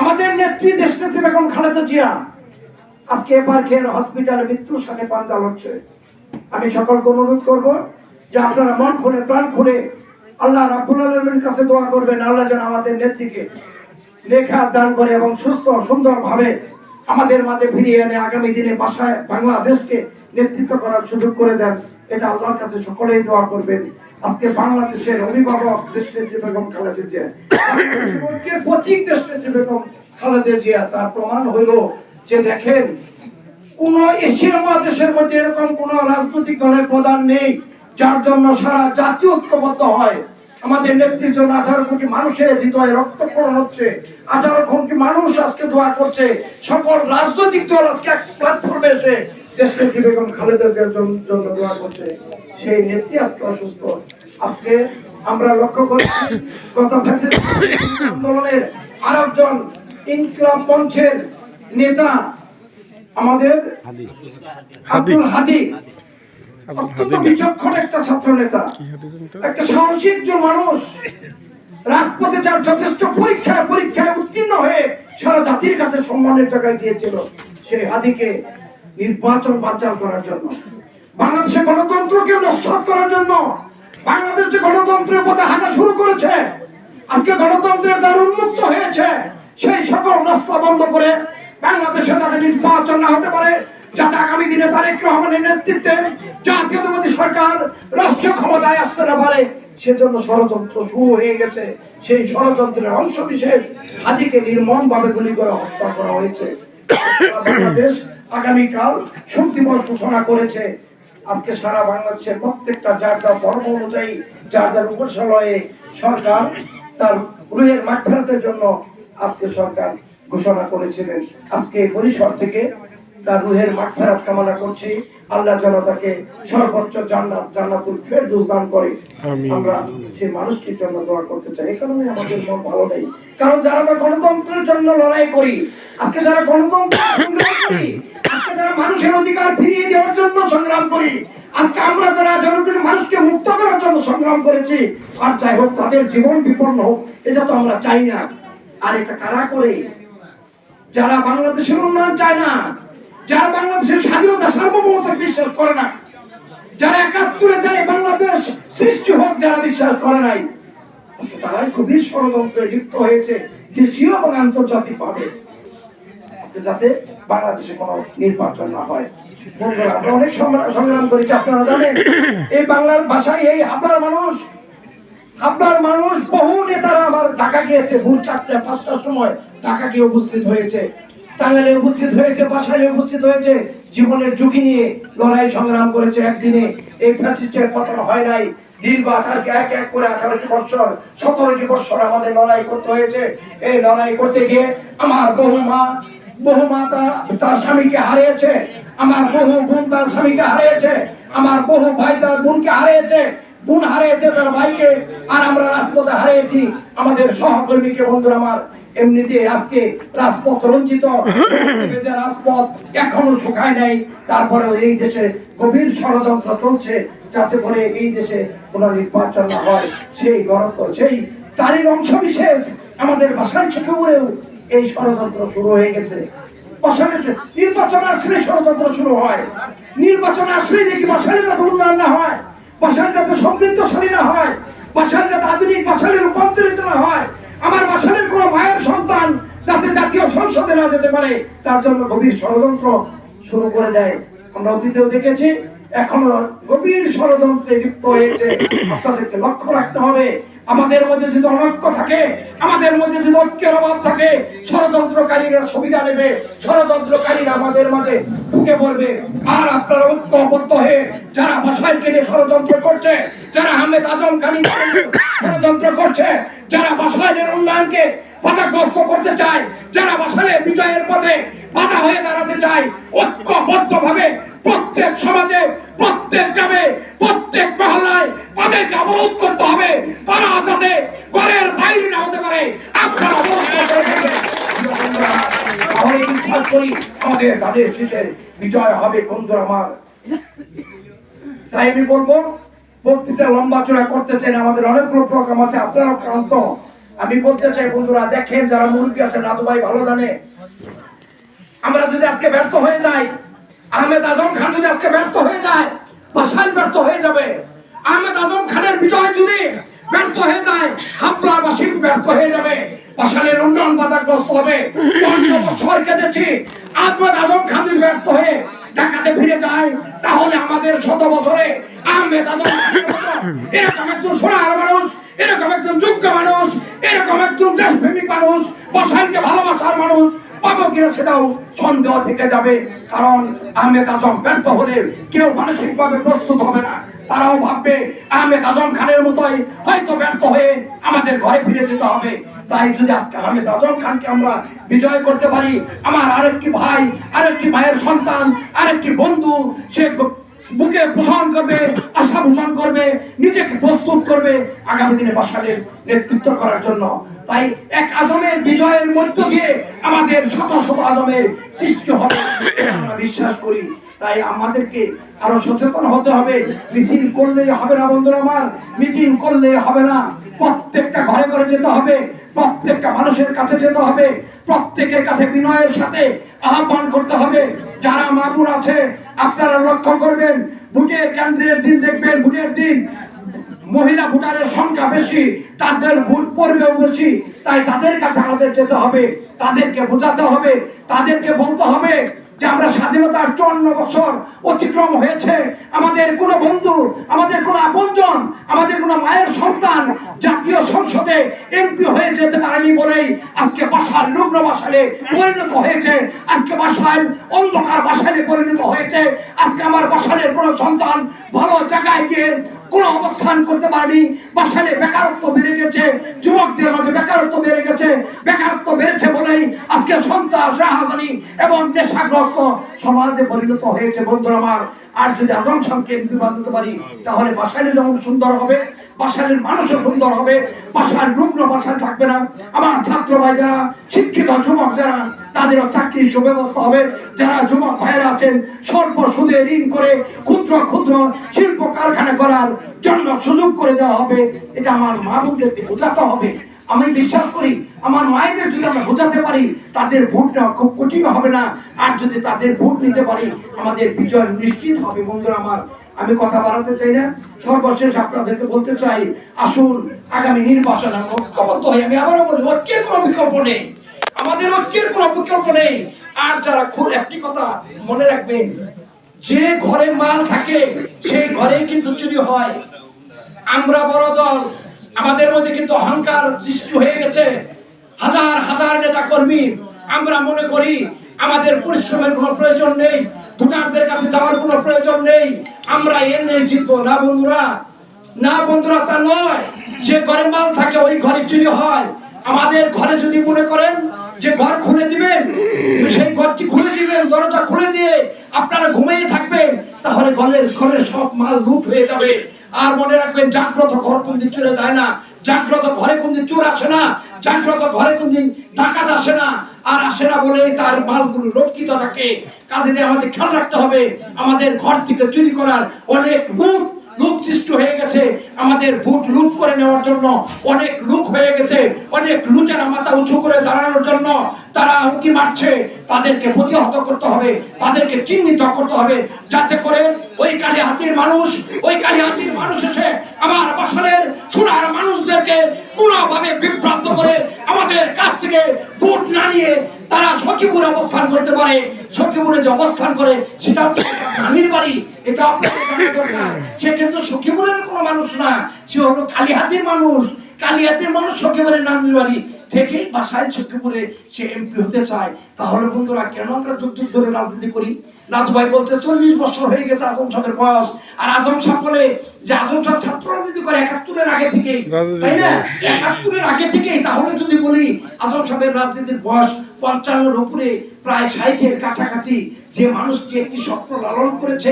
আমাদের নেত্রী দেশনেত্রী বেগম খালেদা জিয়া আজকে এপার্কের হসপিটালে মৃত্যুর সাথে পাঞ্জা লড়ছে। আমি সকলকে অনুরোধ করব যে আপনারা মন খুলে প্রাণ খুলে আল্লাহ রাব্বুল আলামিনের কাছে দোয়া করবেন, আল্লাহ যেন আমাদের নেত্রীকে লেখা দান করে এবং সুস্থ সুন্দরভাবে আমাদের মাঝে ফিরিয়ে এনে আগামী দিনে বাসায় বাংলাদেশকে নেতৃত্ব করার সুযোগ করে দেন। এটা আল্লাহর কাছে সকলেই দোয়া করবেন। আজকে বাংলাদেশের অভিভাবক দেশনেত্রী বেগম খালেদা জিয়া, প্রতীক দেশনেত্রী বেগম খালেদা জিয়া, তার প্রমাণ হইল যে দেখেন কোন এশিয়া মহাদেশের মধ্যে এরকম কোন রাজনৈতিক দলের প্রধান নেই যার জন্য সারা জাতি ঐক্যবদ্ধ হয়। আমাদের নেত্রীর জন্য 18 কোটি মানুষের হৃদয়ে রক্তক্ষরণ হচ্ছে, 18 কোটি মানুষ আজকে দোয়া করছে। সকল রাজনৈতিক দল আজকে এক প্ল্যাটফর্মে এসে দেশনেত্রী বেগম খালেদা জিয়ার জন্য দোয়া করছে। সেই নেত্রী আজকে অসুস্থ। আজকে আমরা লক্ষ্য করছি গত ফ্যাসিস্ট আন্দোলনের আরেকজন ইনকিলাব মঞ্চের নেতা আমাদের আব্দুল হাদি, অত্যন্ত বিচক্ষণ একটা ছাত্র নেতা, একটা সাহসী একজন মানুষ, রাজপথে যার যথেষ্ট পরীক্ষায় উত্তীর্ণ হয়ে সারা জাতির কাছে সম্মানের জায়গায় গিয়েছিল। সেই হাদিকে নির্বাচন বানচাল করার জন্য, বাংলাদেশের গণতন্ত্রকে নস্যাৎ করার জন্য, বাংলাদেশে গণতন্ত্রের পথে হাঁটা শুরু করেছে। আজকে গণতন্ত্রের দ্বার উন্মুক্ত হয়েছে। সেই সকল রাস্তা বন্ধ করে বাংলাদেশে যাতে নির্বাচন না হতে পারে, যাতে আগামী দিনে তারেক রহমানের নেতৃত্বে জাতীয়তাবাদী সরকার রাষ্ট্রীয় ক্ষমতায় আসতে না পারে, সেজন্য ষড়যন্ত্র শুরু হয়ে গেছে। সেই ষড়যন্ত্রের অংশ বিশেষ হাদিকে নির্মমভাবে গুলি করে হত্যা করা হয়েছে। বাংলাদেশ আগামীকাল শোক দিবস ঘোষণা করেছে। আজকে সারা বাংলাদেশের প্রত্যেকটা যার যার ধর্ম অনুযায়ী যার যার উপসালয়ে সরকার তার রুহের মাগফিরাতের জন্য আজকে সরকার ঘোষণা করেছিলেন। আজকে পরিসর থেকে তার রুহের মাগফিরাত কামনা করছি। আল্লাহ যেন তাকে সর্বোচ্চ জান্নাতুল ফেরদৌস দান করে। আমরা সেই মানুষটির জন্য দোয়া করতে চাই। এই কারণে আমাদের মন ভালো নেই, কারণ যারা আমরা গণতন্ত্রের জন্য লড়াই করি, আজকে যারা গণতন্ত্র সংগ্রাম করি, আজকে যারা মানুষের অধিকার ফিরিয়ে দেওয়ার জন্য সংগ্রাম করি, আজকে আমরা যারা জনগণের মানুষকে মুক্ত করার জন্য সংগ্রাম করেছি, আর যাই হোক তাদের জীবন বিপন্ন হোক, এটা তো আমরা চাই না। আর এটা কারা করে? যারা বাংলাদেশের উন্নয়ন চায় না, যারা বাংলাদেশের স্বাধীনতা সার্বভৌমত্ব বিশ্বাস করে না, যারা 71-এ চায় বাংলাদেশ সৃষ্টি হোক, যারা বিশ্বাস করে নাই, তারাই গভীর ষড়যন্ত্রে লিপ্ত হয়েছে দেশীয় এবং আন্তর্জাতিক ভাবে, যাতে বাংলাদেশে কোনো নির্বাচন না হয়। আমরা অনেক সংগ্রাম করেছি, আপনারা জানেন। এই বাংলার ভাষায় এই আপনার মানুষ বহু নেতারা আবার ঢাকা গিয়েছে, ভোর 4টা-5টার সময় ঢাকা গিয়ে উপস্থিত হয়েছে, টাঙ্গাইলে উপস্থিত হয়েছে, বাসায় উপস্থিত হয়েছে, জীবনের ঝুঁকি নিয়ে লড়াই সংগ্রাম করেছে। একদিনে এই ফ্যাসিস্টের পতন হয় নাই। দীর্ঘ এক এক করে 18টি বছর 17টি বছর আমাদের লড়াই করতে হয়েছে। এই লড়াই করতে গিয়ে আমার বহু মা তার স্বামীকে হারিয়েছে, আমার বহু বোন তার স্বামীকে হারিয়েছে, আমার বহু ভাই তার বোনকে হারিয়েছে, বোন হারিয়েছে তার ভাইকে, আর আমরা রাজপথে হারিয়েছি আমাদের সহকর্মীকে। বন্ধুরা আমার, এমনিতে আজকে রাজপথ রঞ্জিত, রাজপথ এখনো শুকায় নাই। তারপরেও এই দেশে গভীর ষড়যন্ত্র চলছে যাতে করে এই দেশে কোন নির্বাচন না হয়। সেই তারই অংশ বিশেষ আমাদের ভাষায় শিখেও এই ষড়যন্ত্র শুরু হয়ে গেছে। নির্বাচন আসলে ষড়যন্ত্র শুরু হয়। নির্বাচন আসলে দেখি ভাষায় যাতে উন্নয়ন না হয়, ভাষার যাতে সমৃদ্ধশালী না হয়, ভাষার যাতে আধুনিক ভাষায় রূপান্তরিত না হয়, আমার ভাষার কোন মায়ের সন্তান যাতে জাতীয় সংসদে না যেতে পারে, তার জন্য গভীর ষড়যন্ত্র শুরু করে দেয়। আমরা অতীতেও দেখেছি, এখনো গভীর ষড়যন্ত্রে লিপ্ত হয়েছে। আপনাদেরকে লক্ষ্য রাখতে হবে, আমাদের মধ্যে যদি অনৈক্য থাকে, আমাদের মধ্যে যদি ঐক্যের অভাব থাকে, ষড়যন্ত্রকারীরা সুবিধা নেবে, ষড়যন্ত্রকারীরা আমাদের মাঝে ঢুকে পড়বে। আর আপনারা ঐক্যবদ্ধ হয়ে যারা ভাষাকে নিয়ে ষড়যন্ত্র করছে, যারা আহমেদ আজম খানি ষড়যন্ত্র করছে, যারা ভাষায়ের উন্নয়নকে বাধাগ্রস্ত করতে চায়, যারা ভাষায় বিজয়ের পথে বাধা হয়ে দাঁড়াতে চায়, ঐক্যবদ্ধ ভাবে প্রত্যেক সমাজে, প্রত্যেক গ্রামে, প্রত্যেক মহল্লায় তাদেরকে অবরোধ করতে হবে। তারা যাতে ঘরের বাইরে না হতে পারে, আপনারা অবরোধ করতে হবে। আমি বিশ্বাস করি আমাদের তাদের শেষে বিজয় হবে। বন্ধুরা আমার, তাই আমি বলবো, বক্তৃতা লম্বা চড়া করতে চাই না, আমাদের অনেকগুলো প্রোগ্রাম আছে, আপনারা ক্লান্ত, আমি বলতে চাই বন্ধুরা, দেখেন যারা মুরব্বী আছেন, রাজু ভাই ভালো জানে, আমরা যদি আজকে ব্যর্থ হয়ে যাই, আহমেদ আজম খান যদি আজকে ব্যর্থ হয়ে যায়, বাসাইল ব্যর্থ হয়ে যাবে। আহমেদ আজম খানের বিজয় যদি ব্যর্থ হয়ে যায়, হামলাবাসী ব্যর্থ হয়ে যাবে, বাসাইলের উন্নয়ন বাধাগ্রস্ত হবে। ৫ বছর কেঁদেছি, আহমেদ আজম খান যদি ব্যর্থ হয়ে ঢাকাতে ফিরে যায়, তাহলে আমাদের ১০০ বছরে আহমেদ আজম এরকম একজন সোনার মানুষ, এরকম একজন যোগ্য মানুষ, এরকম একজন দেশপ্রেমিক মানুষ, বাসাইলকে ভালোবাসার মানুষ পাবো কিনা সেটাও সন্দেহ থেকে যাবে। কারণ আহমেদ আজম ব্যর্থ হলে কেউ মানসিক ভাবে প্রস্তুত হবে না। তারাও ভাববে আহমেদ আজম খানের মতোই হয়তো ব্যর্থ হয়ে আমাদের ঘরে ফিরে যেতে হবে। তাই যদি আজকে আহমেদ আজম খানকে আমরা বিজয় করতে পারি, আমার আরেকটি ভাই, আরেকটি ভাইয়ের সন্তান, আরেকটি বন্ধু, সে বুকে পোষণ করবে, আশা পোষণ করবে, নিজেকে প্রস্তুত করবে আগামী দিনে বাসাইলের নেতৃত্ব করার জন্য। তাই এক আজমের বিজয়ের মধ্য দিয়ে আমাদের শত শত আজমের সৃষ্টি হবে আমরা বিশ্বাস করি। তাই আমাদেরকে আরো সচেতন হতে হবে। মিছিল করলেই হবে না বন্ধুরা আমার, মিটিং করলে হবে না, প্রত্যেকটা ঘরে ঘরে যেতে হবে, প্রত্যেকটা মানুষের কাছে যেতে হবে, প্রত্যেকের কাছে বিনয়ের সাথে আহ্বান করতে হবে। যারা মামুন আছে আপনারা লক্ষ্য করবেন, ভোটের কেন্দ্রের দিন দেখবেন, ভোটের দিন মহিলা ভোটারের সংখ্যা বেশি, তাদের ভোট পড়বেও বেশি। তাই তাদের কাছে আমাদের যেতে হবে, তাদেরকে বোঝাতে হবে, তাদেরকে বলতে হবে যে আমরা স্বাধীনতার ৫৪ বছর অতিক্রম হয়েছে, আমাদের কোনো বন্ধু, আমাদের কোনো আপনজন, আমাদের কোনো মায়ের সন্তান জাতীয় সংসদে এমপি হয়ে যেতে পারেনি বলেই আজকে বাসাইল রুগ্ন বাসাইলে পরিণত হয়েছে, আজকে বাসাইল অন্ধকার বাসাইলে পরিণত হয়েছে। আজকে আমার বাসাইলের কোনো সন্তান ভালো জায়গায় গিয়ে কোন অবস্থান করতে পারেনি। বাসাইলে বেকারত্ব বেড়ে গেছে, যুবকদের মাঝে বেকারত্ব বেড়ে গেছে, বেকারত্ব বেড়েছে বলেই আজকে সন্ত্রাস, রাহাজানি এবং নেশাগ্রস্ত সমাজে পরিণত হয়েছে বন্ধুরা আমার। আর যদি আজম খানকে এমপি বানাতে পারি, তাহলে বাসাইলে যেমন সুন্দর হবে, বাসাইলের মানুষও সুন্দর হবে, বাসাইল রুগ্ন বাসায় থাকবে না। আমার ছাত্র ভাই যারা শিক্ষিত যুবক যারা, তাদেরও চাকরির সুব্যবস্থা হবে। যারা যুবক ভাইয়েরা আছেন স্বল্প সুদে ঋণ করে ক্ষুদ্র ক্ষুদ্র শিল্প কারখানা করার জন্য সুযোগ করে দেওয়া হবে। এটা আমার মা বোনদেরকে বোঝাতে হবে। আমি বিশ্বাস করি আমার মায়েদের যদি আমরা বোঝাতে পারি, তাদের ভোট নেওয়া খুব কঠিন হবে না। আর যদি তাদের ভোট নিতে পারি, আমাদের বিজয় নিশ্চিত হবে বন্ধুরা আমার। আমি কথা বাড়াতে চাই না, সর্বশেষ আপনাদেরকে বলতে চাই, আসুন আগামী নির্বাচনে ঐক্যবদ্ধ হয়ে, আমি আবারও বলি, ঐক্যের কোনো বিকল্প নেই, আমাদের ঐক্যের কোনো বিকল্প নেই। আর যারা খুব একটি কথা মনে রাখবেন, যে ঘরে মাল থাকে সেই ঘরেই কিন্তু চুরি হয়। আমরা বড় দল, আমাদের মধ্যে কিন্তু অহংকার সৃষ্টি হয়ে গেছে। হাজার হাজার নেতা কর্মী, আমরা মনে করি আমাদের পরিশ্রমের কোনো প্রয়োজন নেই, ভোটারদের কাছে যাওয়ার কোনো প্রয়োজন নেই, আমরা এমনি জিতবো। না বন্ধুরা, না বন্ধুরা, তা নয়। যে ঘরে মাল থাকে ওই ঘরে চুরি হয়। আমাদের ঘরে যদি মনে করেন যে ঘর খুলে দিবেন, সেই ঘরটি খুলে দিবেন, দরজা খুলে দিয়ে আপনারা ঘুমিয়ে থাকবেন, তাহলে ঘরের সব মাল লুট হয়ে যাবে। আর মনে রাখবেন, জাগ্রত ঘর কোনদিন চলে যায় না, জাগ্রত ঘরে কোনদিন চোর আসে না, জাগ্রত ঘরে কোনদিন ডাকাত আসে না। আর আসে না বলেই তার মালগুলো রক্ষিত থাকে। কাজে আমাদের খেয়াল রাখতে হবে, আমাদের ঘর থেকে চুরি করার অনেক লোক সৃষ্টি হয়ে গেছে, আমাদের ভোট লুট করে নেওয়ার জন্য অনেক লোক হয়ে গেছে, অনেক লুটেরা মাথা উঁচু করে দাঁড়ানোর জন্য তারা উঁকি মারছে। তাদেরকে প্রতিহত করতে হবে, তাদেরকে চিহ্নিত করতে হবে, যাতে করে ওই কালিহাতির মানুষ এসে আমার বাসাইলের সোনার মানুষদেরকে কোনোভাবে বিভ্রান্ত করে আমাদের কাছ থেকে ভোট না নিয়ে তারা সখীপুরে অবস্থান করতে পারে। সখীপুরে যে অবস্থান করে সেটা নানির বাড়ি, এটা আপনাদের জানা দরকার। সে কিন্তু সখীপুরের কোনো মানুষ না, সে হলো কালিহাতির মানুষ। কালিহাতির মানুষ সখীপুরের নানির বাড়ি থেকে বাসাইল সখীপুরে সে এমপি হতে চায়। তাহলে বন্ধুরা, কেন আমরা যুগ যুগ ধরে রাজনীতি করি? রাজু ভাই বলছে ৪০ বছর হয়ে গেছে আজম সাহেবের বয়স। আর আজম সাহেব বলে যে আজম সাহেব ছাত্র রাজনীতি করে ৭১-এর আগে থেকেই, তাই না? ৭১-এর আগে থেকেই। তাহলে যদি বলি আজম সাহেবের রাজনীতির বয়স ৫৫-এর উপরে, প্রায় ৬০-এর কাছাকাছি। যে মানুষটি একটি স্বপ্ন লালন করেছে,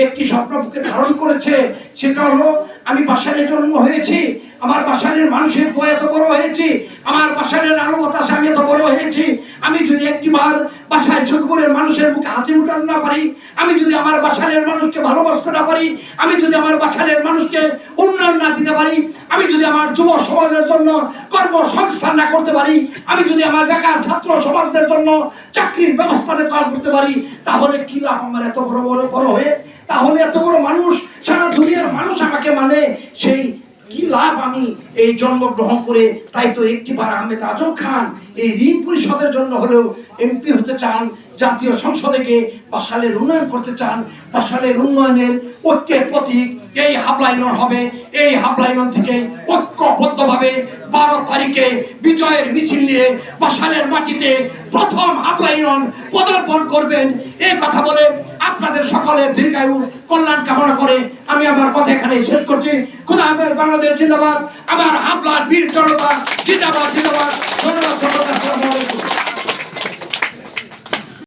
একটি স্বপ্ন বুকে ধারণ করেছে, সেটা হলো আমি বাসাইলে জন্ম হয়েছি, আমার বাসাইলের মানুষের বয়ে এত বড় হয়েছি, আমার বাসাইলের আলো বাতাসে আমি এত বড় হয়েছি, আমি যদি একটিবার বাসায় ঝুঁকপুরের মানুষের মুখে হাসি মুটাতে না পারি, আমি যদি আমার বাসালের মানুষকে ভালোবাসতে না পারি, আমি যদি আমার বাসালের মানুষকে উন্নয়ন না দিতে পারি, আমি যদি আমার যুব সমাজের জন্য কর্মসংস্থান না করতে পারি, আমি যদি আমার বেকার ছাত্র সমাজদের জন্য চাকরির ব্যবস্থা না করতে পারি, তাহলে কি লাভ আমার এত বড় বড় বড় হয়ে? তাহলে এত বড় মানুষ, সারা দুনিয়ার মানুষ আমাকে মানে, সেই কি লাভ আমি এই জন্মগ্রহণ করে? তাই তো একটিবার আহমেদ আজম খান এই ঋণ পরিশোধের জন্য হলেও এমপি হতে চান, জাতীয় সংসদে গিয়ে বাসালের উন্নয়ন করতে চান। বাসালের উন্নয়নের ঐক্যের প্রতীক এই হাবলা ইউনিয়ন হবে। এই হাবলা ইউনিয়ন থেকে ঐক্যবদ্ধভাবে 12 তারিখে বিজয়ের মিছিল নিয়ে বাসালের মাটিতে প্রথম হাবলা ইউনিয়ন পদার্পণ করবেন। এই কথা বলে আপনাদের সকলের দীর্ঘায়ু কল্যাণ কামনা করে আমি আমার কথা এখানে শেষ করছি। খোদা হাফেজ। বাংলাদেশ জিন্দাবাদ। আমার হাবলার বীর জনতা জিন্দাবাদ, জিন্দাবাদ। ধন্যবাদ। আসসালামু আলাইকুম।